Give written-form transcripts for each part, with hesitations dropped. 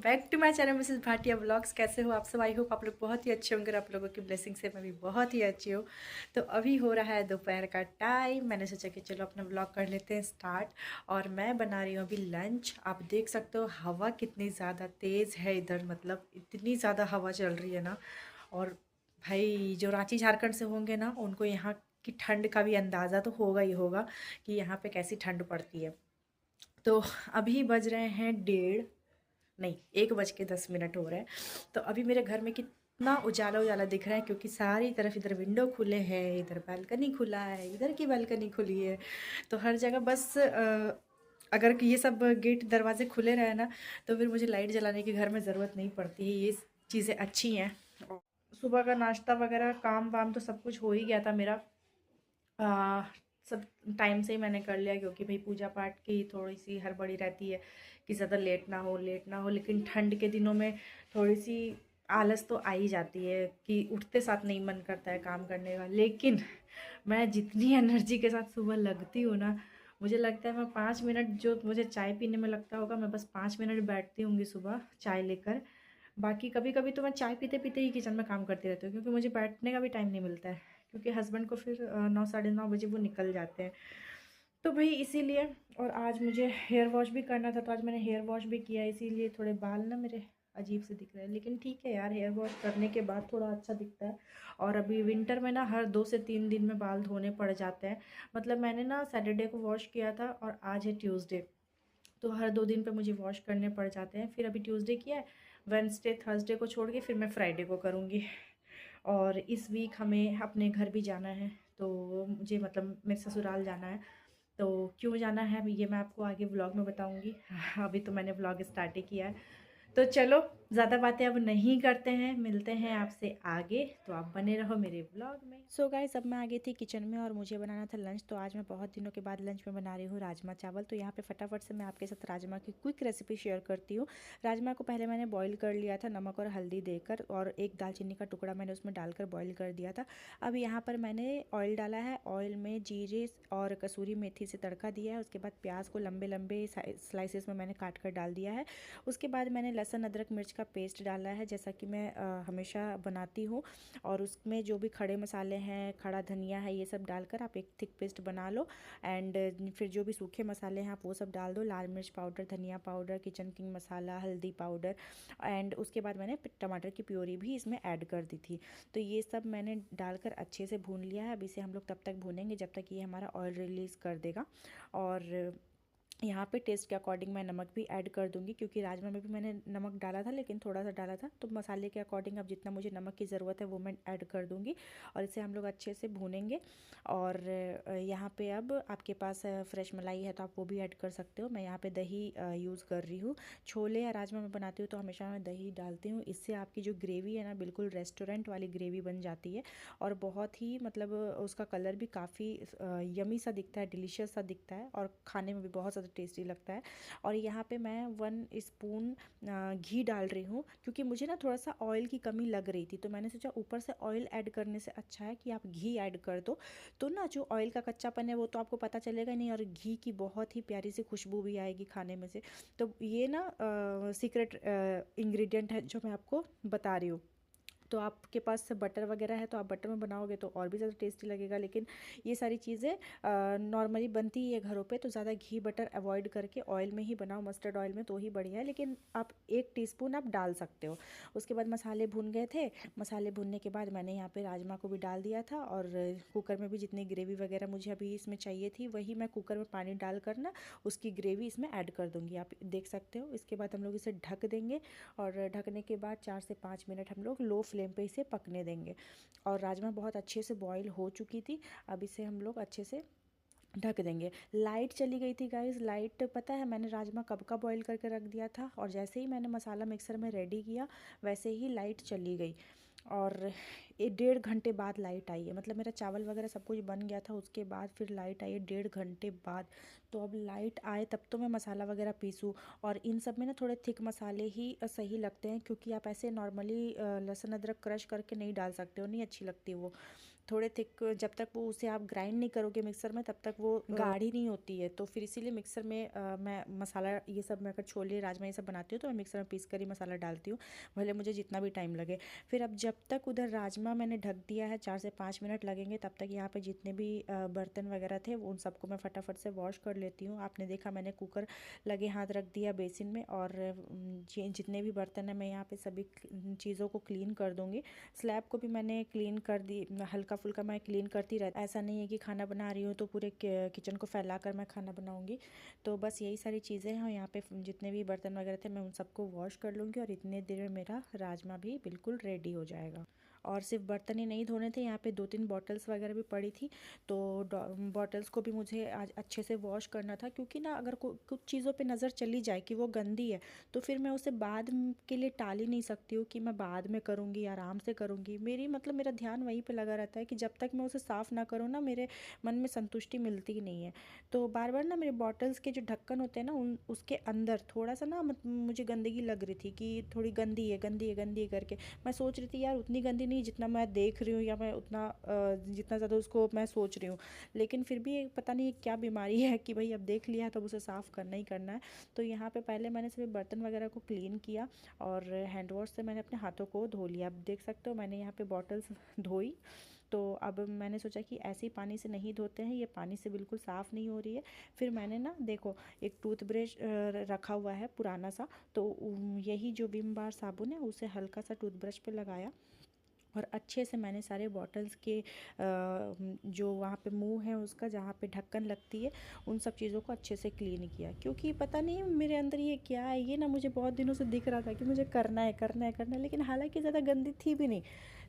Back to my channel Mrs Bhatia vlogs. कैसे हो आप सब? आई होप आप लोग बहुत ही अच्छे होंगे और आप लोगों की ब्लेसिंग से मैं भी बहुत ही अच्छी हूँ। तो अभी हो रहा है दोपहर का टाइम। मैंने सोचा कि चलो अपना व्लॉग कर लेते हैं स्टार्ट। और मैं बना रही हूँ अभी लंच। आप देख सकते हो हवा कितनी ज़्यादा तेज़ है इधर, मतलब इतनी ज़्यादा हवा चल रही है ना। और भाई जो रांची झारखंड से होंगे ना, उनको यहाँ की ठंड का भी अंदाज़ा तो होगा ही होगा कि यहाँ पे कैसी ठंड पड़ती है। तो अभी बज रहे हैं 1:30, नहीं 1:10 हो रहे हैं। तो अभी मेरे घर में कितना उजाला उजाला दिख रहा है, क्योंकि सारी तरफ इधर विंडो खुले हैं, इधर बालकनी खुला है, इधर की बालकनी खुली है। तो हर जगह बस अगर ये सब गेट दरवाजे खुले रहे ना, तो फिर मुझे लाइट जलाने की घर में ज़रूरत नहीं पड़ती है। ये चीज़ें अच्छी हैं। सुबह का नाश्ता वगैरह काम वाम तो सब कुछ हो ही गया था मेरा। आ, सब टाइम से ही मैंने कर लिया, क्योंकि भाई पूजा पाठ की थोड़ी सी हड़बड़ी रहती है कि ज़्यादा लेट ना हो। लेकिन ठंड के दिनों में थोड़ी सी आलस तो आ ही जाती है कि उठते साथ नहीं मन करता है काम करने का। लेकिन मैं जितनी एनर्जी के साथ सुबह लगती हूँ ना, मुझे लगता है मैं 5 मिनट जो मुझे चाय पीने में लगता होगा, मैं बस 5 मिनट बैठती होंगी सुबह चाय लेकर। बाकी कभी कभी तो मैं चाय पीते पीते ही किचन में काम करती रहती हूँ, क्योंकि मुझे बैठने का भी टाइम नहीं मिलता है, क्योंकि हस्बैंड को फिर 9 साढ़े 9 बजे वो निकल जाते हैं। तो भाई इसीलिए। और आज मुझे हेयर वॉश भी करना था, तो आज मैंने हेयर वॉश भी किया, इसीलिए थोड़े बाल ना मेरे अजीब से दिख रहे हैं। लेकिन ठीक है यार, हेयर वॉश करने के बाद थोड़ा अच्छा दिखता है। और अभी विंटर में ना हर 2 से 3 दिन में बाल धोने पड़ जाते हैं। मतलब मैंने ना सैटरडे को वॉश किया था और आज है ट्यूसडे, तो हर 2 दिन पे मुझे वॉश करने पड़ जाते हैं। फिर अभी ट्यूसडे किया है, वेडनेसडे थर्सडे को छोड़ के फिर मैं फ्राइडे को करूँगी। और इस वीक हमें अपने घर भी जाना है, तो मुझे मतलब मेरे ससुराल जाना है। तो क्यों जाना है ये मैं आपको आगे व्लॉग में बताऊंगी। अभी तो मैंने व्लॉग स्टार्ट ही किया है। तो चलो ज़्यादा बातें अब नहीं करते हैं, मिलते हैं आपसे आगे। तो आप बने रहो मेरे व्लॉग में। सो गाइस, अब मैं आ गई थी किचन में और मुझे बनाना था लंच। तो आज मैं बहुत दिनों के बाद लंच में बना रही हूँ राजमा चावल। तो यहाँ पे फटाफट से मैं आपके साथ राजमा की क्विक रेसिपी शेयर करती हूँ। राजमा को पहले मैंने बॉईल कर लिया था नमक और हल्दी देकर, और एक दालचीनी का टुकड़ा मैंने उसमें डालकर बॉईल कर दिया था। अब यहाँ पर मैंने ऑयल डाला है, ऑयल में जीरे और कसूरी मेथी से तड़का दिया है। उसके बाद प्याज को लंबे लंबे स्लाइसेस में मैंने काट कर डाल दिया है। उसके बाद मैंने लहसुन अदरक मिर्च का पेस्ट डाला है, जैसा कि मैं हमेशा बनाती हूँ। और उसमें जो भी खड़े मसाले हैं, खड़ा धनिया है, ये सब डालकर आप एक थिक पेस्ट बना लो। एंड फिर जो भी सूखे मसाले हैं आप वो सब डाल दो, लाल मिर्च पाउडर, धनिया पाउडर, किचन किंग मसाला, हल्दी पाउडर। एंड उसके बाद मैंने टमाटर की प्योरी भी इसमें ऐड कर दी थी। तो ये सब मैंने डालकर अच्छे से भून लिया है। अब इसे हम लोग तब तक भूनेंगे जब तक ये हमारा ऑयल रिलीज़ कर देगा। और यहाँ पे टेस्ट के अकॉर्डिंग मैं नमक भी ऐड कर दूँगी, क्योंकि राजमा में भी मैंने नमक डाला था, लेकिन थोड़ा सा डाला था। तो मसाले के अकॉर्डिंग अब जितना मुझे नमक की ज़रूरत है वो मैं ऐड कर दूँगी। और इसे हम लोग अच्छे से भूनेंगे। और यहाँ पे अब आपके पास फ्रेश मलाई है तो आप वो भी ऐड कर सकते हो। मैं यहाँ पे दही यूज़ कर रही हूँ। छोले या राजमा में बनाती हूँ तो हमेशा मैं दही डालती हूँ। इससे आपकी जो ग्रेवी है ना, बिल्कुल रेस्टोरेंट वाली ग्रेवी बन जाती है। और बहुत ही मतलब उसका कलर भी काफ़ी यमी सा दिखता है, डिलीशियस सा दिखता है, और खाने में भी बहुत ज़्यादा टेस्टी लगता है। और यहाँ पे मैं 1 स्पून घी डाल रही हूँ, क्योंकि मुझे ना थोड़ा सा ऑयल की कमी लग रही थी। तो मैंने सोचा ऊपर से ऑयल ऐड करने से अच्छा है कि आप घी ऐड कर दो। तो ना जो ऑयल का कच्चापन है वो तो आपको पता चलेगा नहीं, और घी की बहुत ही प्यारी सी खुशबू भी आएगी खाने में से। तो ये ना सीक्रेट इंग्रेडिएंट है जो मैं आपको बता रही हूँ। तो आपके पास बटर वगैरह है तो आप बटर में बनाओगे तो और भी ज़्यादा टेस्टी लगेगा। लेकिन ये सारी चीज़ें नॉर्मली बनती ही है घरों पे, तो ज़्यादा घी बटर अवॉइड करके ऑयल में ही बनाओ, मस्टर्ड ऑयल में तो ही बढ़िया है। लेकिन आप 1 टीस्पून आप डाल सकते हो। उसके बाद मसाले भून गए थे। मसाले भूनने के बाद मैंने यहाँ पे राजमा को भी डाल दिया था, और कुकर में भी जितनी ग्रेवी वगैरह मुझे अभी इसमें चाहिए थी वही मैं कुकर में पानी डाल कर ना उसकी ग्रेवी इसमें ऐड कर दूँगी, आप देख सकते हो। इसके बाद हम लोग इसे ढक देंगे, और ढकने के बाद 4 से 5 मिनट हम लोग लो फ्लेम पे इसे पकने देंगे। और राजमा बहुत अच्छे से बॉईल हो चुकी थी। अब इसे हम लोग अच्छे से ढक देंगे। लाइट चली गई थी गाइस। लाइट पता है मैंने राजमा कब का बॉईल करके रख दिया था, और जैसे ही मैंने मसाला मिक्सर में रेडी किया वैसे ही लाइट चली गई। और 1.5 घंटे बाद लाइट आई है, मतलब मेरा चावल वगैरह सब कुछ बन गया था, उसके बाद फिर लाइट आई है 1.5 घंटे बाद। तो अब लाइट आए तब तो मैं मसाला वगैरह पीसूँ। और इन सब में ना थोड़े थिक मसाले ही सही लगते हैं, क्योंकि आप ऐसे नॉर्मली लहसुन अदरक क्रश करके नहीं डाल सकते हो, नहीं अच्छी लगती वो। थोड़े थिक, जब तक वो उसे आप ग्राइंड नहीं करोगे मिक्सर में तब तक वो गाढ़ी नहीं होती है। तो फिर इसीलिए मिक्सर में मैं मसाला ये सब, मैं अगर छोले राजमा ये सब बनाती हूँ तो मैं मिक्सर में पीस कर ही मसाला डालती हूँ, भले मुझे जितना भी टाइम लगे। फिर अब जब तक उधर राजमा मैंने ढक दिया है, 4 से 5 मिनट लगेंगे, तब तक यहाँ पे जितने भी बर्तन वगैरह थे उन सबको मैं फटाफट से वॉश कर लेती हूँ। आपने देखा मैंने कुकर लगे हाथ रख दिया बेसिन में, और जितने भी बर्तन हैं मैं यहाँ पे सभी चीज़ों को क्लीन कर दूँगी। स्लैब को भी मैंने क्लीन कर दी, हल्का फुल्का मैं क्लीन करती रहती, ऐसा नहीं है कि खाना बना रही हूँ तो पूरे किचन को फैला कर मैं खाना बनाऊँगी। तो बस यही सारी चीज़ें हैं। यहाँ पे जितने भी बर्तन वगैरह थे मैं उन सबको वॉश कर लूँगी, और इतने देर में मेरा राजमा भी बिल्कुल रेडी हो जाएगा। और सिर्फ बर्तन ही नहीं धोने थे, यहाँ पे 2-3 बॉटल्स वगैरह भी पड़ी थी, तो बॉटल्स को भी मुझे आज अच्छे से वॉश करना था, क्योंकि ना अगर कुछ चीज़ों पे नज़र चली जाए कि वो गंदी है तो फिर मैं उसे बाद के लिए टाल ही नहीं सकती हूँ कि मैं बाद में करूँगी, आराम से करूँगी। मेरा ध्यान वहीं पर लगा रहता है कि जब तक मैं उसे साफ़ ना करूँ ना, मेरे मन में संतुष्टि मिलती ही नहीं है। तो बार बार ना मेरे बॉटल्स के जो ढक्कन होते हैं ना, उसके अंदर थोड़ा सा ना मुझे गंदगी लग रही थी कि थोड़ी गंदी है, गंदी है, गंदी है करके। मैं सोच रही थी यार उतनी गंदी नहीं जितना मैं देख रही हूँ, या मैं उतना जितना ज़्यादा उसको मैं सोच रही हूँ। लेकिन फिर भी पता नहीं क्या बीमारी है कि भाई अब देख लिया है तो उसे साफ़ करना ही करना है। तो यहाँ पे पहले मैंने सभी बर्तन वगैरह को क्लीन किया, और हैंड वॉश से मैंने अपने हाथों को धो लिया। अब देख सकते हो मैंने यहाँ पे बॉटल्स धोई। तो अब मैंने सोचा कि ऐसे ही पानी से नहीं धोते हैं, ये पानी से बिल्कुल साफ़ नहीं हो रही है। फिर मैंने ना देखो एक टूथब्रश रखा हुआ है पुराना सा, तो यही जो विम बार साबुन है उसे हल्का सा टूथब्रश पे लगाया, और अच्छे से मैंने सारे बॉटल्स के जो वहाँ पे मुंह है उसका, जहाँ पे ढक्कन लगती है, उन सब चीज़ों को अच्छे से क्लीन किया। क्योंकि पता नहीं मेरे अंदर ये क्या है, ये ना मुझे बहुत दिनों से दिख रहा था कि मुझे करना है, करना है, करना है, लेकिन हालांकि ज़्यादा गंदी थी भी नहीं,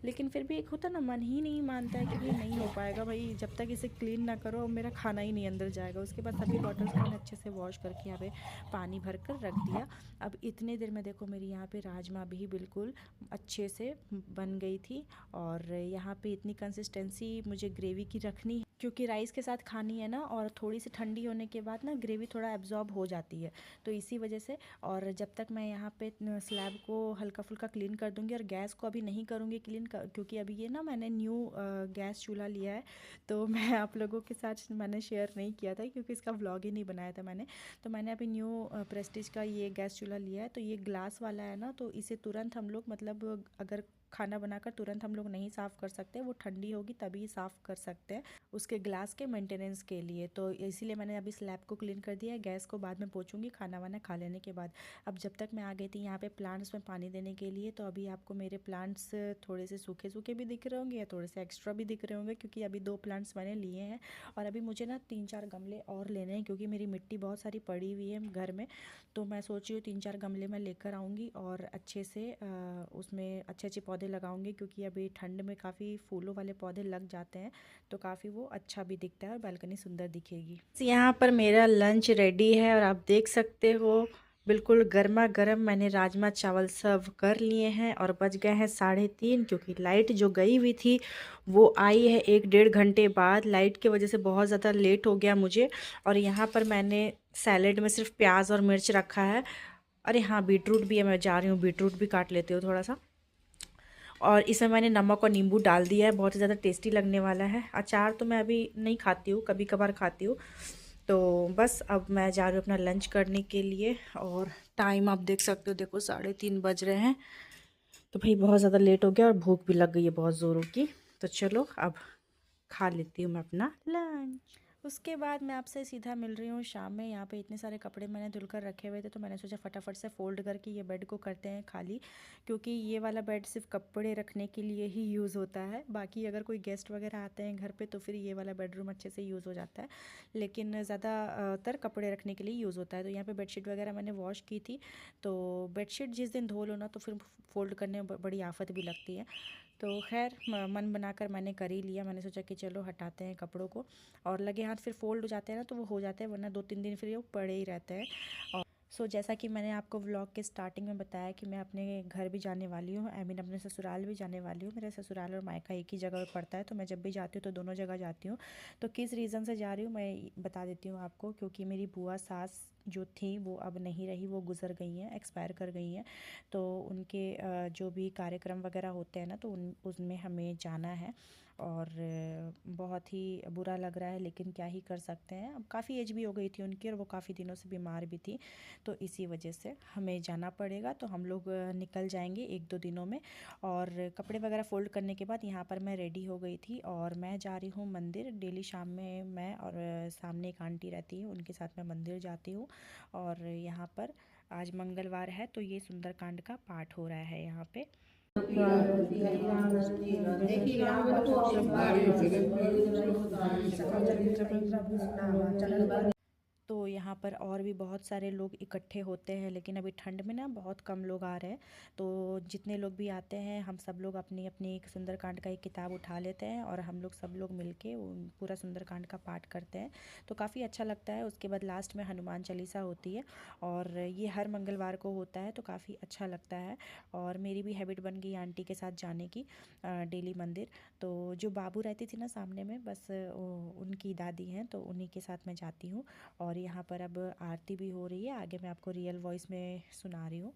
लेकिन फिर भी एक होता ना, मन ही नहीं मानता है कि भाई नहीं हो पाएगा, भाई जब तक इसे क्लीन ना करो मेरा खाना ही नहीं अंदर जाएगा। उसके बाद सभी बॉटल्स को मैंने अच्छे से वॉश करके यहाँ पे पानी भर कर रख दिया। अब इतने देर में देखो मेरी यहाँ पे राजमा भी बिल्कुल अच्छे से बन गई थी, और यहाँ पे इतनी कंसिस्टेंसी मुझे ग्रेवी की रखनी है, क्योंकि राइस के साथ खानी है ना, और थोड़ी सी ठंडी होने के बाद ना ग्रेवी थोड़ा एब्जॉर्ब हो जाती है, तो इसी वजह से। और जब तक मैं यहाँ पे स्लैब को हल्का फुल्का क्लीन कर दूँगी, और गैस को अभी नहीं करूँगी क्लीन, क्योंकि अभी ये ना मैंने न्यू गैस चूल्हा लिया है, तो मैं आप लोगों के साथ मैंने शेयर नहीं किया था क्योंकि इसका व्लॉग ही नहीं बनाया था मैंने। तो मैंने अभी न्यू प्रेस्टीज का ये गैस चूल्हा लिया है, तो ये ग्लास वाला है ना, तो इसे तुरंत हम लोग, मतलब अगर खाना बनाकर तुरंत हम लोग नहीं साफ़ कर सकते, वो ठंडी होगी तभी साफ़ कर सकते हैं उसके ग्लास के मेंटेनेंस के लिए। तो इसीलिए मैंने अभी स्लैब को क्लीन कर दिया है, गैस को बाद में पोंछूंगी खाना वाना खा लेने के बाद। अब जब तक मैं आ गई थी यहाँ पे प्लांट्स में पानी देने के लिए, तो अभी आपको मेरे प्लांट्स थोड़े से सूखे सूखे भी दिख रहे होंगे, या थोड़े से एक्स्ट्रा भी दिख रहे होंगे, क्योंकि अभी 2 प्लांट्स मैंने लिए हैं, और अभी मुझे ना 3-4 गमले और लेने हैं, क्योंकि मेरी मिट्टी बहुत सारी पड़ी हुई है घर में। तो मैं सोच रही हूँ 3-4 गमले मैं लेकर आऊँगी, और अच्छे से उसमें अच्छे अच्छे पौधे लगाऊंगी, क्योंकि अभी ठंड में काफ़ी फूलों वाले पौधे लग जाते हैं, तो काफ़ी वो अच्छा भी दिखता है और बालकनी सुंदर दिखेगी। यहाँ पर मेरा लंच रेडी है, और आप देख सकते हो बिल्कुल गर्मा गर्म मैंने राजमा चावल सर्व कर लिए हैं, और बज गए हैं 3:30, क्योंकि लाइट जो गई हुई थी वो आई है 1-1.5 घंटे बाद। लाइट की वजह से बहुत ज़्यादा लेट हो गया मुझे। और यहाँ पर मैंने सैलेड में सिर्फ प्याज और मिर्च रखा है। अरे हाँ, बीटरूट भी है, मैं जा रही हूँ बीटरूट भी काट लेती हूँ थोड़ा सा। और इसमें मैंने नमक और नींबू डाल दिया है, बहुत ही ज़्यादा टेस्टी लगने वाला है। अचार तो मैं अभी नहीं खाती हूँ, कभी कभार खाती हूँ। तो बस अब मैं जा रही हूँ अपना लंच करने के लिए, और टाइम आप देख सकते हो, देखो 3:30 बज रहे हैं। तो भाई बहुत ज़्यादा लेट हो गया, और भूख भी लग गई है बहुत ज़ोरों की। तो चलो अब खा लेती हूँ मैं अपना लंच। उसके बाद मैं आपसे सीधा मिल रही हूँ शाम में। यहाँ पे इतने सारे कपड़े मैंने धुलकर रखे हुए थे, तो मैंने सोचा फटाफट से फ़ोल्ड करके ये बेड को करते हैं खाली, क्योंकि ये वाला बेड सिर्फ कपड़े रखने के लिए ही यूज़ होता है। बाकी अगर कोई गेस्ट वगैरह आते हैं घर पे तो फिर ये वाला बेडरूम अच्छे से यूज़ हो जाता है, लेकिन ज़्यादातर कपड़े रखने के लिए यूज़ होता है। तो यहाँ पर बेडशीट वगैरह मैंने वॉश की थी, तो बेडशीट जिस दिन धो लो ना तो फिर फ़ोल्ड करने में बड़ी आफत भी लगती है। तो खैर मन बनाकर मैंने कर ही लिया। मैंने सोचा कि चलो हटाते हैं कपड़ों को, और लगे हाथ फिर फोल्ड हो जाते हैं ना तो वो हो जाते हैं, वरना 2-3 दिन फिर वो पड़े ही रहते हैं। और जैसा कि मैंने आपको व्लॉग के स्टार्टिंग में बताया कि मैं अपने घर भी जाने वाली हूँ, आई मीन अपने ससुराल भी जाने वाली हूँ। मेरा ससुराल और मायका एक ही जगह पर पड़ता है, तो मैं जब भी जाती हूँ तो दोनों जगह जाती हूँ। तो किस रीज़न से जा रही हूँ मैं बता देती हूँ आपको, क्योंकि मेरी बुआ सास जो थी वो अब नहीं रही, वो गुज़र गई हैं, एक्सपायर कर गई हैं। तो उनके जो भी कार्यक्रम वगैरह होते हैं ना, तो उसमें हमें जाना है। और बहुत ही बुरा लग रहा है, लेकिन क्या ही कर सकते हैं। अब काफ़ी एज भी हो गई थी उनकी और वो काफ़ी दिनों से बीमार भी थी, तो इसी वजह से हमें जाना पड़ेगा। तो हम लोग निकल जाएंगे 1-2 दिनों में। और कपड़े वगैरह फ़ोल्ड करने के बाद यहाँ पर मैं रेडी हो गई थी और मैं जा रही हूँ मंदिर। डेली शाम में मैं और सामने एक आंटी रहती है, उनके साथ मैं मंदिर जाती हूँ। और यहाँ पर आज मंगलवार है, तो ये सुंदरकांड का पाठ हो रहा है यहाँ पे। तो यहाँ पर और भी बहुत सारे लोग इकट्ठे होते हैं, लेकिन अभी ठंड में ना बहुत कम लोग आ रहे हैं। तो जितने लोग भी आते हैं, हम सब लोग अपनी अपनी एक सुंदरकांड का एक किताब उठा लेते हैं और हम लोग सब लोग मिलके पूरा सुंदरकांड का पाठ करते हैं। तो काफ़ी अच्छा लगता है। उसके बाद लास्ट में हनुमान चालीसा होती है और ये हर मंगलवार को होता है, तो काफ़ी अच्छा लगता है। और मेरी भी हैबिट बन गई आंटी के साथ जाने की डेली मंदिर। तो जो बाबू रहती थी ना सामने में, बस उनकी दादी हैं, तो उन्हीं के साथ मैं जाती हूँ। और यहाँ पर अब आरती भी हो रही है, आगे मैं आपको रियल वॉइस में सुना रही हूँ।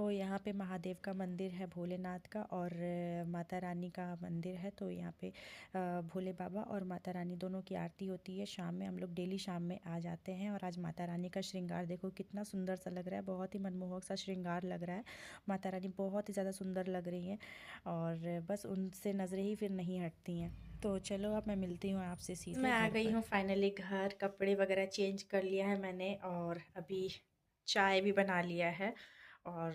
यहाँ पे महादेव का मंदिर है, भोलेनाथ का, और माता रानी का मंदिर है। तो यहाँ पे भोले बाबा और माता रानी दोनों की आरती होती है शाम में। हम लोग डेली शाम में आ जाते हैं। और आज माता रानी का श्रृंगार देखो कितना सुंदर सा लग रहा है, बहुत ही मनमोहक सा श्रृंगार लग रहा है। माता रानी बहुत ही ज़्यादा सुंदर लग रही हैं और बस उनसे नज़रें ही फिर नहीं हटती हैं। तो चलो अब मैं मिलती हूँ आपसे सीधे। मैं आ गई हूँ फाइनली घर, कपड़े वगैरह चेंज कर लिया है मैंने और अभी चाय भी बना लिया है। और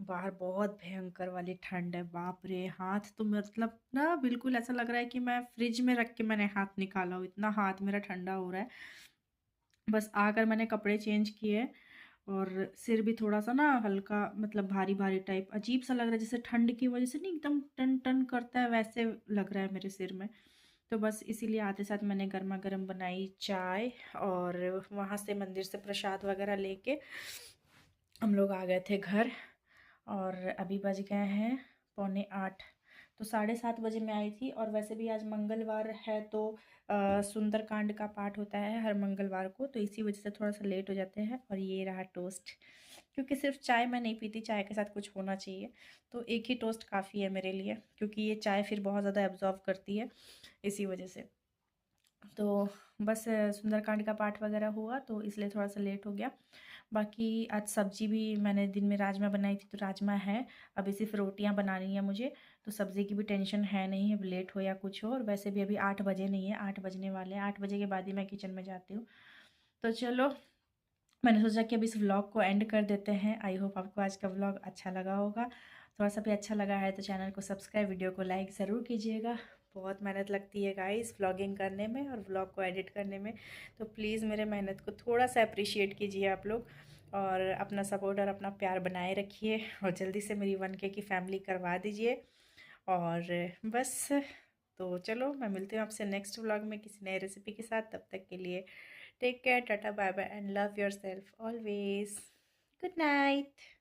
बाहर बहुत भयंकर वाली ठंड है, बाप रे। हाथ तो मतलब ना बिल्कुल ऐसा लग रहा है कि मैं फ्रिज में रख के मैंने हाथ निकाला हो, इतना हाथ मेरा ठंडा हो रहा है। बस आकर मैंने कपड़े चेंज किए और सिर भी थोड़ा सा ना हल्का मतलब भारी भारी टाइप अजीब सा लग रहा है, जैसे ठंड की वजह से नहीं एकदम टन टन करता है, वैसे लग रहा है मेरे सिर में। तो बस इसीलिए आते साथ मैंने गर्मा गर्म बनाई चाय और वहाँ से मंदिर से प्रसाद वगैरह लेके हम लोग आ गए थे घर। और अभी बज गए हैं 7:45। तो 7:30 बजे मैं आई थी। और वैसे भी आज मंगलवार है, तो सुंदरकांड का पाठ होता है हर मंगलवार को, तो इसी वजह से थोड़ा सा लेट हो जाते हैं। और ये रहा टोस्ट, क्योंकि सिर्फ चाय मैं नहीं पीती, चाय के साथ कुछ होना चाहिए। तो एक ही टोस्ट काफ़ी है मेरे लिए, क्योंकि ये चाय फिर बहुत ज़्यादा एब्जॉर्व करती है, इसी वजह से। तो बस सुंदरकांड का पाठ वगैरह हुआ, तो इसलिए थोड़ा सा लेट हो गया। बाकी आज सब्जी भी मैंने दिन में राजमा बनाई थी, तो राजमा है। अभी सिर्फ रोटियां बनानी है मुझे, तो सब्ज़ी की भी टेंशन है नहीं, अब लेट हो या कुछ हो। और वैसे भी अभी 8 बजे नहीं है, 8 बजने वाले हैं, 8 बजे के बाद ही मैं किचन में जाती हूँ। तो चलो, मैंने सोचा कि अब इस व्लॉग को एंड कर देते हैं। आई होप आपको आज का व्लॉग अच्छा लगा होगा। थोड़ा सा भी अच्छा लगा है तो चैनल को सब्सक्राइब, वीडियो को लाइक ज़रूर कीजिएगा। बहुत मेहनत लगती है गाइस व्लॉगिंग करने में और व्लॉग को एडिट करने में, तो प्लीज़ मेरे मेहनत को थोड़ा सा अप्रिशिएट कीजिए आप लोग। और अपना सपोर्ट और अपना प्यार बनाए रखिए और जल्दी से मेरी 1K की फैमिली करवा दीजिए। और बस, तो चलो मैं मिलती हूँ आपसे नेक्स्ट व्लॉग में किसी नए रेसिपी के साथ। तब तक के लिए take care, tata, bye bye and love yourself always. Good night.